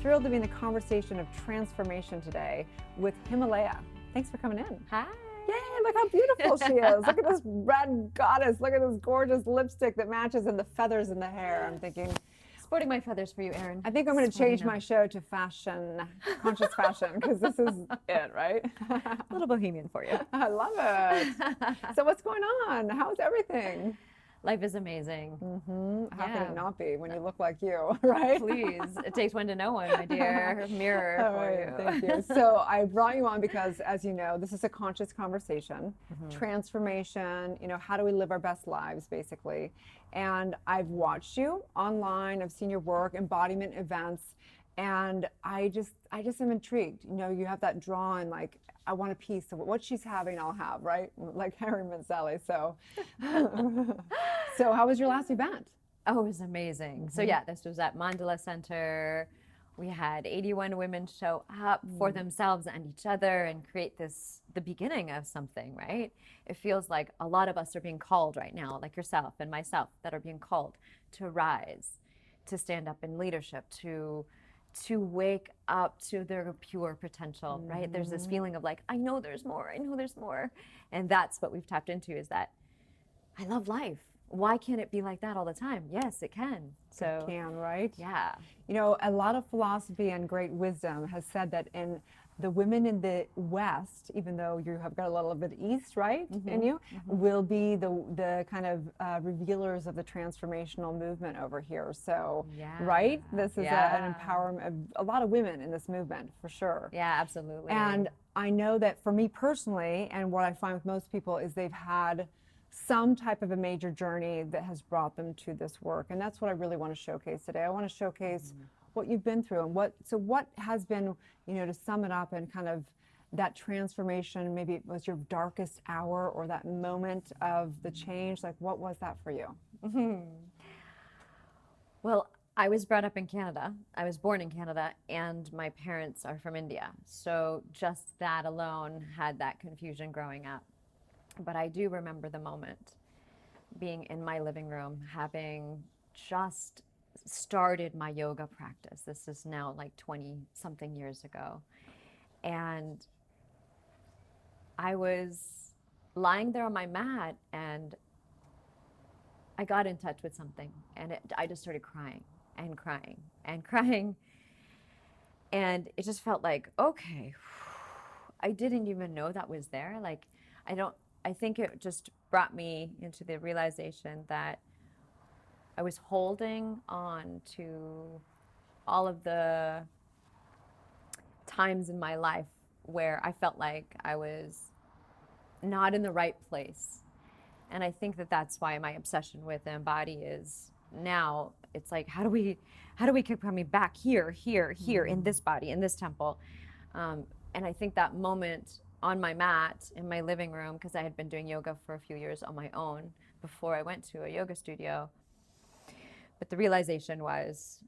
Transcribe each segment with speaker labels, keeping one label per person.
Speaker 1: thrilled to be in the conversation of transformation today with Himalaya. Thanks for coming in.
Speaker 2: Hi.
Speaker 1: Yay, look how beautiful she is. Look at this red goddess. Look at this gorgeous lipstick that matches and the feathers in the hair. I'm thinking,
Speaker 2: Sporting my feathers for you, Erin.
Speaker 1: I think I'm going to change my show to fashion, conscious fashion, because this is it, right?
Speaker 2: A little bohemian for you.
Speaker 1: I love it. So what's going on? How's everything?
Speaker 2: Life is amazing.
Speaker 1: How can it not be when you look like you, right?
Speaker 2: Please. It takes one to know one, my dear. Mirror for you.
Speaker 1: Thank you. So I brought you on because, as you know, this is a conscious conversation, transformation, how do we live our best lives, basically. And I've watched you online, I've seen your work, embodiment events, and I just am intrigued. You have that draw and like, I want a piece of what she's having, I'll have, right? Like Erin and Sally. So, so how was your last event?
Speaker 2: Oh, it was amazing. So yeah, this was at Mandala Center. We had 81 women show up for themselves and each other and create the beginning of something, right? It feels like a lot of us are being called right now, like yourself and myself, that are being called to rise, to stand up in leadership, to wake up to their pure potential, right? There's this feeling of like, I know there's more. And that's what we've tapped into, is that I love life. Why can't it be like that all the time? Yes, it can. So
Speaker 1: It can, right?
Speaker 2: Yeah.
Speaker 1: A lot of philosophy and great wisdom has said that in the women in the West, even though you have got a little bit East, right, in you, will be the kind of revealers of the transformational movement over here. So, right? This is an empowerment of a lot of women in this movement, for sure.
Speaker 2: Yeah, absolutely.
Speaker 1: And I know that for me personally, and what I find with most people, is they've had some type of a major journey that has brought them to this work. And that's what I really want to showcase today. I want to showcase what you've been through and what has been, to sum it up and kind of that transformation. Maybe it was your darkest hour or that moment of the change. Like, what was that for you?
Speaker 2: Well, I was brought up in Canada. I was born in Canada, and my parents are from India. So just that alone had that confusion growing up. But I do remember the moment, being in my living room, having just started my yoga practice. This is now like 20 something years ago. And I was lying there on my mat, and I got in touch with something, and I just started crying and crying and crying. And it just felt like, okay, I didn't even know that was there. Like, I think it just brought me into the realization that I was holding on to all of the times in my life where I felt like I was not in the right place. And I think that that's why my obsession with embody is now, it's like, how do we keep coming back here, in this body, in this temple? And I think that moment on my mat in my living room, because I had been doing yoga for a few years on my own before I went to a yoga studio. But the realization was,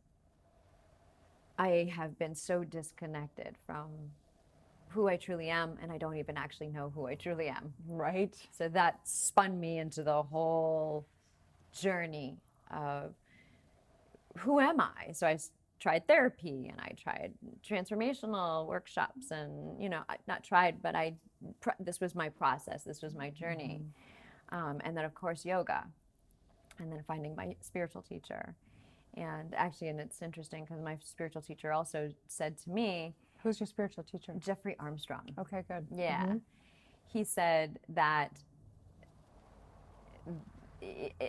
Speaker 2: I have been so disconnected from who I truly am, and I don't even actually know who I truly am.
Speaker 1: Right.
Speaker 2: So that spun me into the whole journey of, who am I? So I tried therapy, and I tried transformational workshops, and not tried, but this was my process, this was my journey. And then of course yoga, and then finding my spiritual teacher. And it's interesting because my spiritual teacher also said to me—
Speaker 1: Who's your spiritual teacher?
Speaker 2: Jeffrey Armstrong.
Speaker 1: Okay, good.
Speaker 2: Yeah. He said that,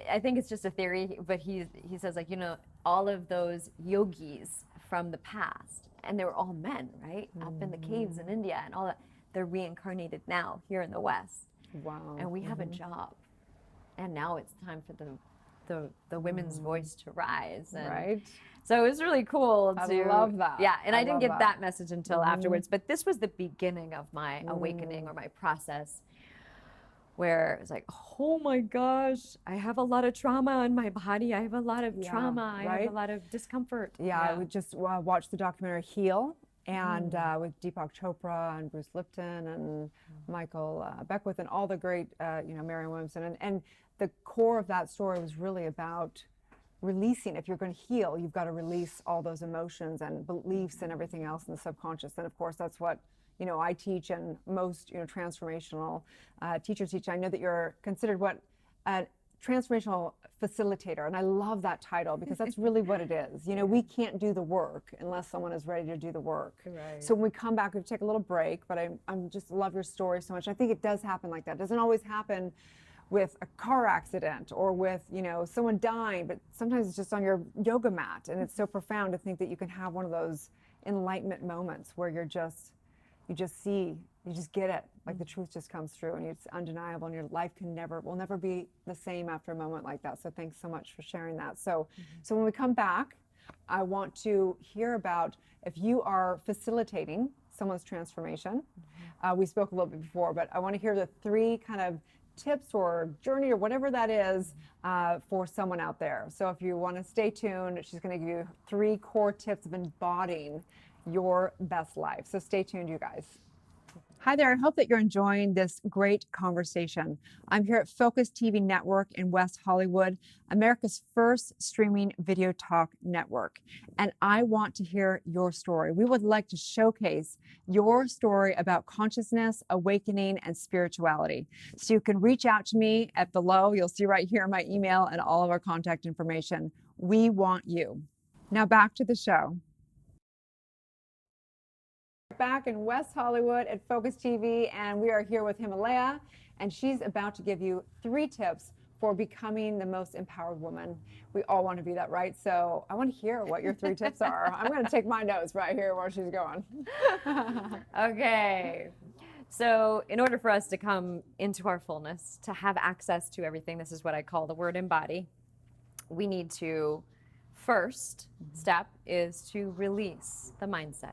Speaker 2: I think it's just a theory, but he says, like, all of those yogis from the past, and they were all men, right? Up in the caves in India and all that, they're reincarnated now here in the West.
Speaker 1: Wow.
Speaker 2: And we have a job. And now it's time for the women's voice to rise. And
Speaker 1: right.
Speaker 2: So it was really cool to—
Speaker 1: I love that.
Speaker 2: Yeah, and I didn't get
Speaker 1: that.
Speaker 2: that message until afterwards, but this was the beginning of my awakening, or my process, where it's like, oh my gosh, I have a lot of trauma in my body. I have a lot of trauma. I have a lot of discomfort.
Speaker 1: Yeah, we just watched the documentary Heal, and with Deepak Chopra and Bruce Lipton and Michael Beckwith and all the great, Marianne Williamson. And the core of that story was really about releasing. If you're going to heal, you've got to release all those emotions and beliefs and everything else in the subconscious. And of course, that's what, you know, I teach, and most, you know, transformational teachers teach. I know that you're considered what, a transformational facilitator, and I love that title because that's really what it is. You know, we can't do the work unless someone is ready to do the work.
Speaker 2: Right.
Speaker 1: So when we come back, we take a little break, but I'm just love your story so much. I think it does happen like that. It doesn't always happen with a car accident or with, you know, someone dying, but sometimes it's just on your yoga mat, and it's so profound to think that you can have one of those enlightenment moments where you just see, you just get it, like the truth just comes through and it's undeniable, and your life will never be the same after a moment like that. So thanks so much for sharing that. So so when we come back, I want to hear about if you are facilitating someone's transformation. We spoke a little bit before, but I want to hear the 3 kind of tips or journey or whatever that is for someone out there. So if you want to stay tuned, she's going to give you 3 core tips of embodying your best life. So stay tuned, you guys. Hi there. I hope that you're enjoying this great conversation. I'm here at Focus TV Network in West Hollywood, America's first streaming video talk network. And I want to hear your story. We would like to showcase your story about consciousness, awakening, and spirituality. So you can reach out to me at below. You'll see right here my email and all of our contact information. We want you. Now back to the show. Back in West Hollywood at Focus TV, and we are here with Himalaya, and she's about to give you 3 tips for becoming the most empowered woman. We all want to be that, right? So I want to hear what your 3 tips are. I'm going to take my notes right here where she's going.
Speaker 2: Okay. So in order for us to come into our fullness, to have access to everything, this is what I call the word embody, we need to, first step is to release the mindset.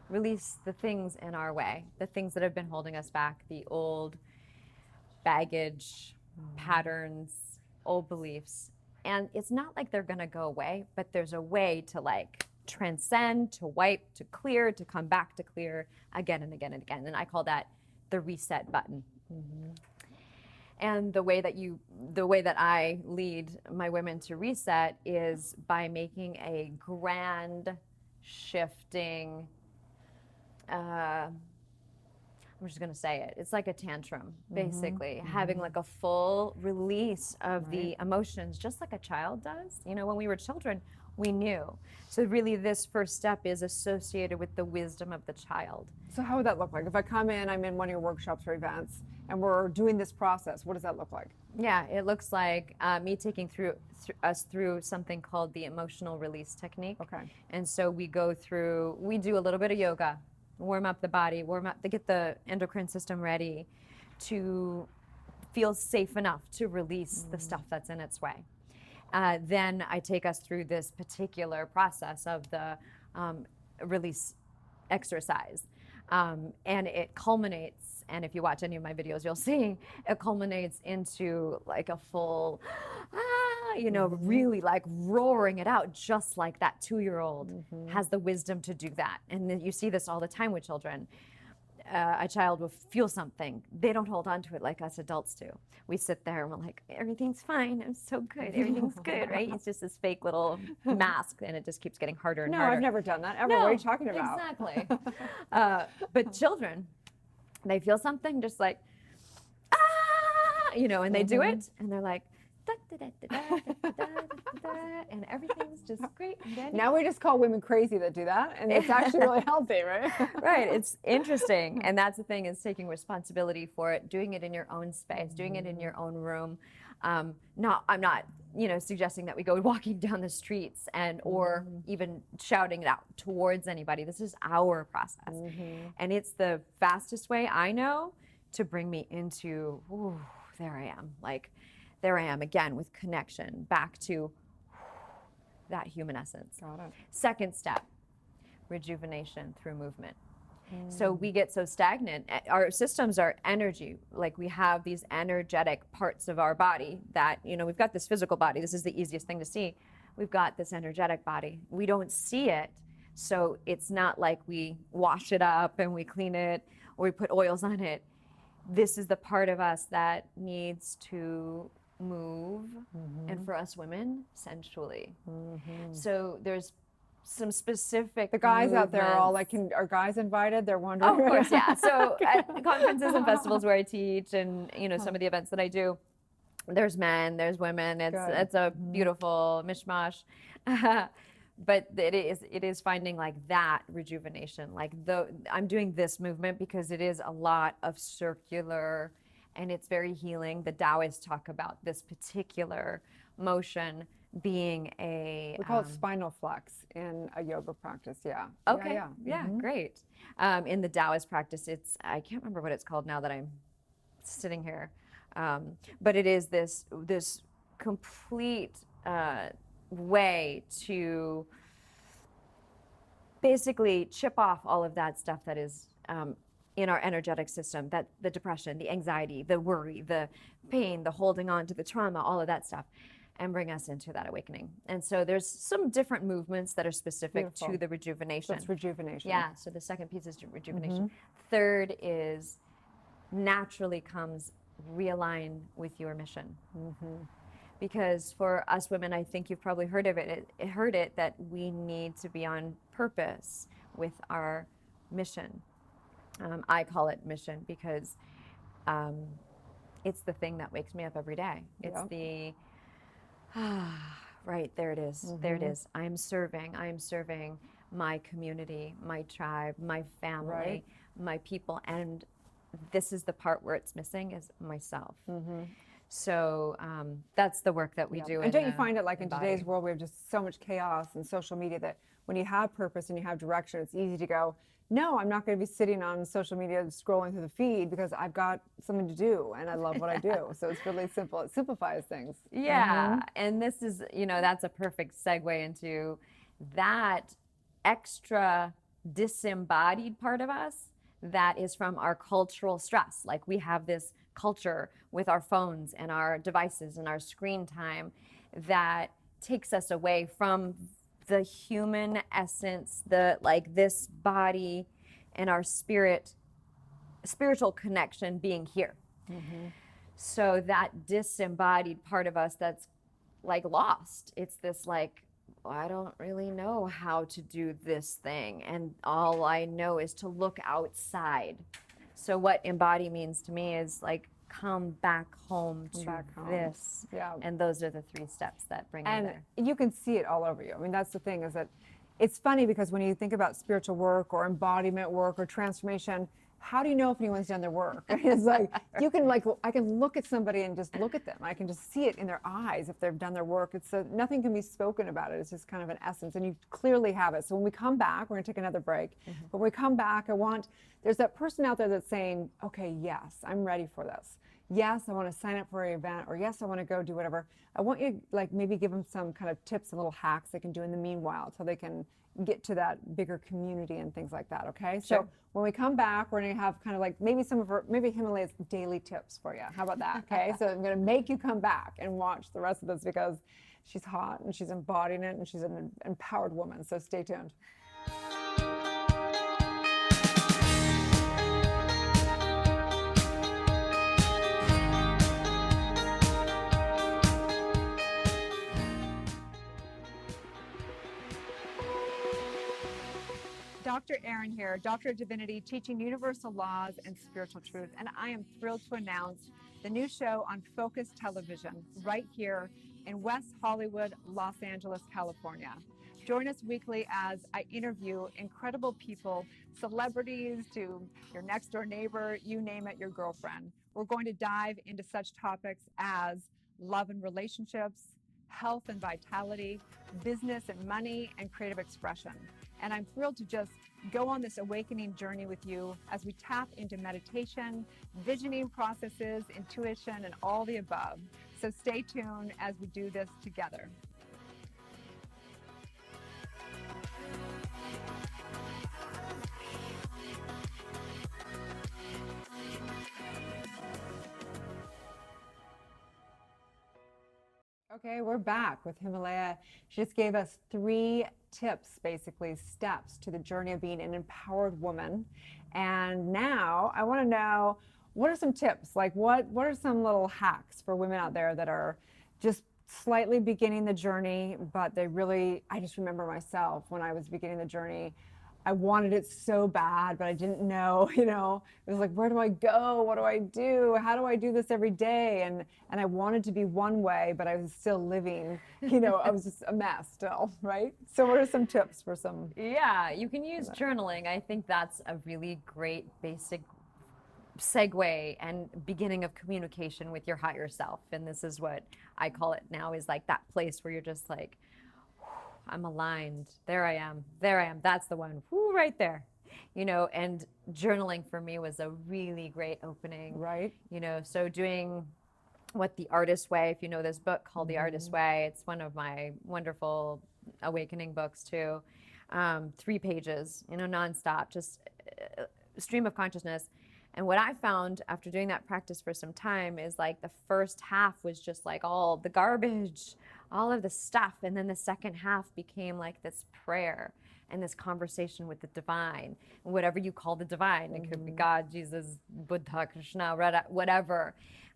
Speaker 2: Release the things in our way, the things that have been holding us back, the old baggage, patterns, old beliefs. And it's not like they're going to go away, but there's a way to like transcend, to wipe, to clear, to come back to clear again and again and again. And I call that the reset button. And the way that I lead my women to reset is by making a grand shifting, I'm just going to say it. It's like a tantrum, basically, having like a full release of the emotions, just like a child does. You know, when we were children, we knew. So really this first step is associated with the wisdom of the child.
Speaker 1: So how would that look like? If I come in, I'm in one of your workshops or events, and we're doing this process, what does that look like?
Speaker 2: Yeah, it looks like me taking us through something called the emotional release technique.
Speaker 1: Okay.
Speaker 2: And so we do a little bit of yoga, warm up the body, to get the endocrine system ready to feel safe enough to release the stuff that's in its way. Then I take us through this particular process of the release exercise. And it culminates, and if you watch any of my videos, you'll see it culminates into like a full, really like roaring it out, just like that 2-year-old has the wisdom to do that. And then you see this all the time with children. A child will feel something. They don't hold on to it like us adults do. We sit there and we're like, everything's fine. I'm so good. Everything's good, right? It's just this fake little mask, and it just keeps getting harder and harder.
Speaker 1: No, I've never done that ever.
Speaker 2: No,
Speaker 1: what are you talking about?
Speaker 2: Exactly. But children, they feel something just like, and they do it, and they're like, da, da, da, da, da, da, da, and everything's just great and dandy.
Speaker 1: Now we just call women crazy that do that, and it's actually really healthy, right?
Speaker 2: Right. It's interesting. And that's the thing, is taking responsibility for it, doing it in your own space, doing it in your own room. I'm not, suggesting that we go walking down the streets or even shouting it out towards anybody. This is our process. And it's the fastest way I know to bring me into, there I am. Like, there I am again with connection back to that human essence.
Speaker 1: Got it.
Speaker 2: Second step, rejuvenation through movement. So we get so stagnant. Our systems are energy. Like, we have these energetic parts of our body that, we've got this physical body. This is the easiest thing to see. We've got this energetic body. We don't see it. So it's not like we wash it up and we clean it or we put oils on it. This is the part of us that needs to move, and for us women, sensually. So there's some specific
Speaker 1: The guys out there are all like,
Speaker 2: movements.
Speaker 1: are guys invited? They're wondering.
Speaker 2: Of course, yeah. So at conferences and festivals where I teach, and some of the events that I do, there's men, there's women.
Speaker 1: Good.
Speaker 2: It's a beautiful mishmash. But it is finding like that rejuvenation. Like I'm doing this movement because it is a lot of circular, and it's very healing. The Taoists talk about this particular motion being a
Speaker 1: We call it spinal flex in a yoga practice. Yeah.
Speaker 2: okay,
Speaker 1: Yeah.
Speaker 2: great. In the Taoist practice, I can't remember what it's called now that I'm sitting here, but it is this complete way to basically chip off all of that stuff that is in our energetic system, that the depression, the anxiety, the worry, the pain, the holding on to the trauma, all of that stuff, and bring us into that awakening. And so there's some different movements that are specific
Speaker 1: Beautiful.
Speaker 2: to the rejuvenation.
Speaker 1: That's rejuvenation.
Speaker 2: Yeah, so the second piece is rejuvenation. Third is naturally comes realign with your mission. Because for us women, I think you've probably heard of it, that we need to be on purpose with our mission. I call it mission because it's the thing that wakes me up every day. It's the, right, there it is. There it is. I'm serving my community, my tribe, my family, my people. And this is the part where it's missing is myself. So that's the work that we do.
Speaker 1: And don't you find it like in today's world, we have just so much chaos and social media that when you have purpose and you have direction, it's easy to go, no, I'm not going to be sitting on social media scrolling through the feed because I've got something to do and I love what I do. So it's really simple. It simplifies things.
Speaker 2: Yeah. And this is, that's a perfect segue into that extra disembodied part of us that is from our cultural stress. Like we have this culture with our phones and our devices and our screen time that takes us away from the human essence, this body and our spiritual connection being here. So that disembodied part of us that's like lost. It's this like, I don't really know how to do this thing. And all I know is to look outside. So what embody means to me is like, come back home to this.
Speaker 1: Yeah.
Speaker 2: And those are the 3 steps that bring you there.
Speaker 1: And you can see it all over you. I mean, that's the thing is that it's funny because when you think about spiritual work or embodiment work or transformation, how do you know if anyone's done their work? It's like, I can look at somebody and just look at them. I can just see it in their eyes if they've done their work. It's nothing can be spoken about it. It's just kind of an essence and you clearly have it. So when we come back, we're gonna take another break. But when we come back, there's that person out there that's saying, okay, yes, I'm ready for this. Yes, I want to sign up for an event, or yes, I want to go do whatever. I want you like maybe give them some kind of tips and little hacks they can do in the meanwhile so they can get to that bigger community and things like that, okay?
Speaker 2: Sure.
Speaker 1: So when we come back, we're going to have kind of like maybe Himalaya's daily tips for you. How about that, okay? So I'm going to make you come back and watch the rest of this because she's hot and she's embodying it and she's an empowered woman, so stay tuned. Dr. Erin here, Doctor of Divinity, teaching universal laws and spiritual truth. And I am thrilled to announce the new show on Focus Television right here in West Hollywood, Los Angeles, California. Join us weekly as I interview incredible people, celebrities to your next door neighbor, you name it, your girlfriend. We're going to dive into such topics as love and relationships, health and vitality, business and money, and creative expression. And I'm thrilled to just go on this awakening journey with you as we tap into meditation, visioning processes, intuition, and all the above. So stay tuned as we do this together. Okay, we're back with Himalaya. She just gave us 3 tips, basically steps to the journey of being an empowered woman. And now I want to know, what are some tips? Like what are some little hacks for women out there that are just slightly beginning the journey, but I just remember myself when I was beginning the journey, I wanted it so bad, but I didn't know, it was like, where do I go? What do I do? How do I do this every day? And I wanted to be one way, but I was still living, I was just a mess still, right? So what are some tips for some?
Speaker 2: Yeah, you can use journaling. I think that's a really great basic segue and beginning of communication with your higher self. And this is what I call it now, is like that place where you're just like, I'm aligned. There I am. That's the one. Whoo, right there. And journaling for me was a really great opening.
Speaker 1: Right.
Speaker 2: So doing what The Artist Way, if you know this book called The Artist Way, it's one of my wonderful awakening books too. 3 pages, nonstop, just stream of consciousness. And what I found after doing that practice for some time is like the first half was just like all the garbage, all of the stuff. And then the second half became like this prayer and this conversation with the divine, whatever you call the divine. It could be God, Jesus, Buddha, Krishna, whatever.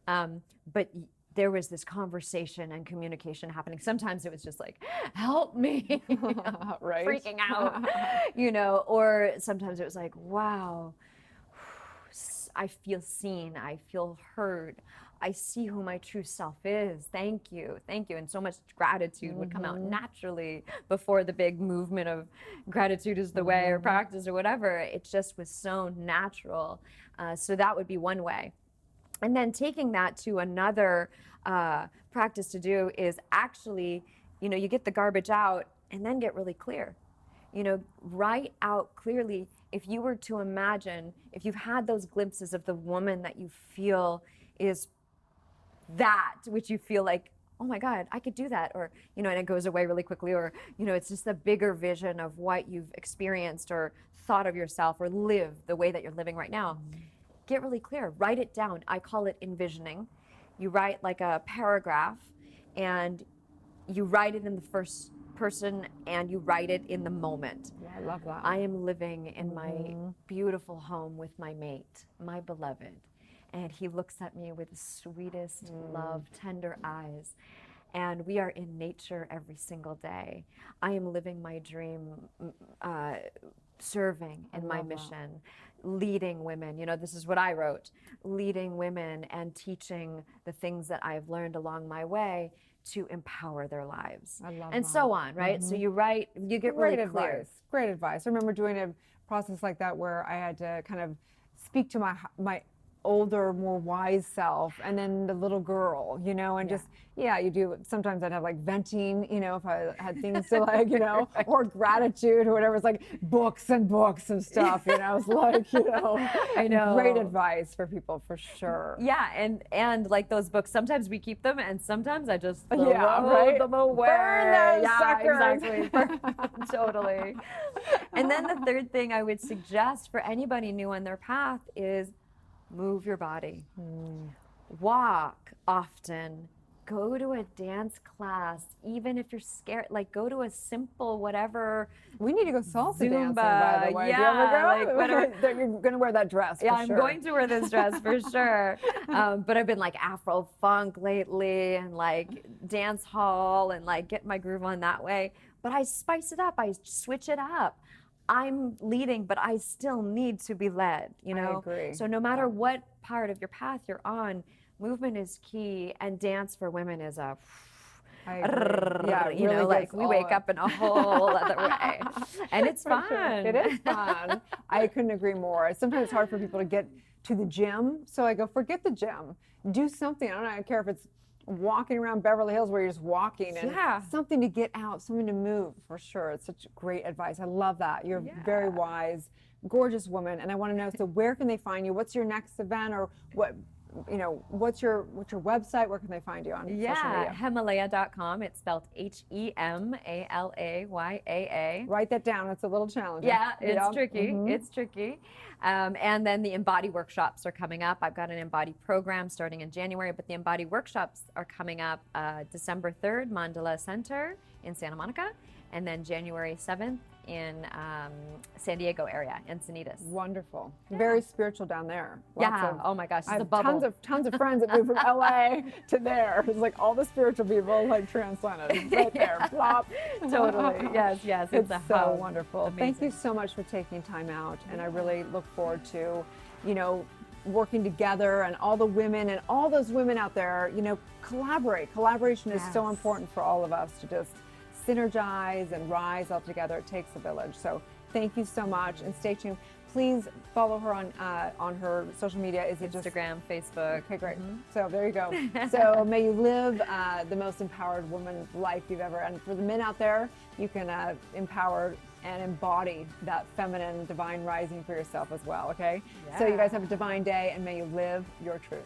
Speaker 2: But there was this conversation and communication happening. Sometimes it was just like, help me,
Speaker 1: right.
Speaker 2: freaking out, or sometimes it was like, wow, I feel seen, I feel heard, I see who my true self is. Thank you. And so much gratitude would come out naturally before the big movement of gratitude is the way or practice or whatever. It just was so natural. So that would be one way. And then taking that to another practice to do is actually, you get the garbage out and then get really clear. Write out clearly. If you were to imagine, if you've had those glimpses of the woman that you feel is that, which you feel like, oh my God, I could do that, or, and it goes away really quickly, or, it's just a bigger vision of what you've experienced or thought of yourself or live the way that you're living right now. Get really clear, write it down. I call it envisioning. You write like a paragraph and you write it in the first person and you write it in the moment.
Speaker 1: Yeah, I love that.
Speaker 2: I am living in my beautiful home with my mate, my beloved. And he looks at me with the sweetest love, tender eyes. And we are in nature every single day. I am living my dream, serving in my mission, leading women. This is what I wrote, leading women and teaching the things that I've learned along my way to empower their lives.
Speaker 1: I love
Speaker 2: and
Speaker 1: that.
Speaker 2: So on, right? So you write, you get
Speaker 1: Great
Speaker 2: really clear.
Speaker 1: Great advice. I remember doing a process like that where I had to kind of speak to my older, more wise self, and then the little girl, and just, you do. Sometimes I'd have like venting, if I had things to like, right. Or gratitude or whatever. It's like books and books and stuff, It's like,
Speaker 2: I know.
Speaker 1: Great advice for people for sure.
Speaker 2: Yeah, and like those books, sometimes we keep them, and sometimes I just throw them away.
Speaker 1: Burn those suckers.
Speaker 2: Exactly. Totally. And then the third thing I would suggest for anybody new on their path is move your body. Walk often. Go to a dance class, even if you're scared. Like, go to a simple whatever.
Speaker 1: We need to go salsa dancing,
Speaker 2: Zumba,
Speaker 1: by the way.
Speaker 2: yeah,
Speaker 1: Do you ever go?
Speaker 2: like whatever.
Speaker 1: You're going to wear that dress.
Speaker 2: Yeah,
Speaker 1: for
Speaker 2: I'm
Speaker 1: sure.
Speaker 2: going to wear this dress for sure. But I've been like Afro funk lately, and like dance hall, and like get my groove on that way. But I spice it up. I switch it up. I'm leading, but I still need to be led,
Speaker 1: I agree.
Speaker 2: So no matter what part of your path you're on, movement is key, and dance for women is a,
Speaker 1: I agree. Yeah, it really
Speaker 2: like we wake up in a whole other way, and it's fun.
Speaker 1: Sure. It is fun. I couldn't agree more. Sometimes it's hard for people to get to the gym, so I go, forget the gym. Do something. I don't care if it's walking around Beverly Hills where you're just walking and something to get out, something to move, for sure. It's such great advice. I love that. You're very wise, gorgeous woman. And I want to know, so where can they find you? What's your next event, or what's your website? Where can they find you on social media?
Speaker 2: Hemalayaa.com. It's spelled Hemalayaa.
Speaker 1: Write that down. It's a little challenging.
Speaker 2: Yeah, it's tricky. It's tricky. And then the Embody workshops are coming up. I've got an Embody program starting in January, but the Embody workshops are coming up December 3rd, Mandala Center in Santa Monica. and then January 7th in San Diego area, Encinitas.
Speaker 1: Wonderful. Very spiritual down there.
Speaker 2: Oh my gosh, it's
Speaker 1: I
Speaker 2: a
Speaker 1: have
Speaker 2: bubble.
Speaker 1: tons of friends that moved from LA to there. It's like all the spiritual people like transplanted right there. Plop.
Speaker 2: Totally. Yes.
Speaker 1: It's
Speaker 2: a
Speaker 1: so
Speaker 2: hub.
Speaker 1: wonderful.
Speaker 2: Amazing.
Speaker 1: Thank you so much for taking time out, and I really look forward to, working together, and all the women and all those women out there, collaborate. Collaboration is so
Speaker 2: Yes.
Speaker 1: important for all of us to just synergize and rise all together. It takes a village. So thank you so much, and stay tuned. Please follow her on her social media. Is it just
Speaker 2: Instagram, Facebook.
Speaker 1: Okay, great. So there you go. So may you live the most empowered woman life you've ever. And for the men out there, you can empower and embody that feminine divine rising for yourself as well. Okay. So you guys have a divine day, and may you live your truth.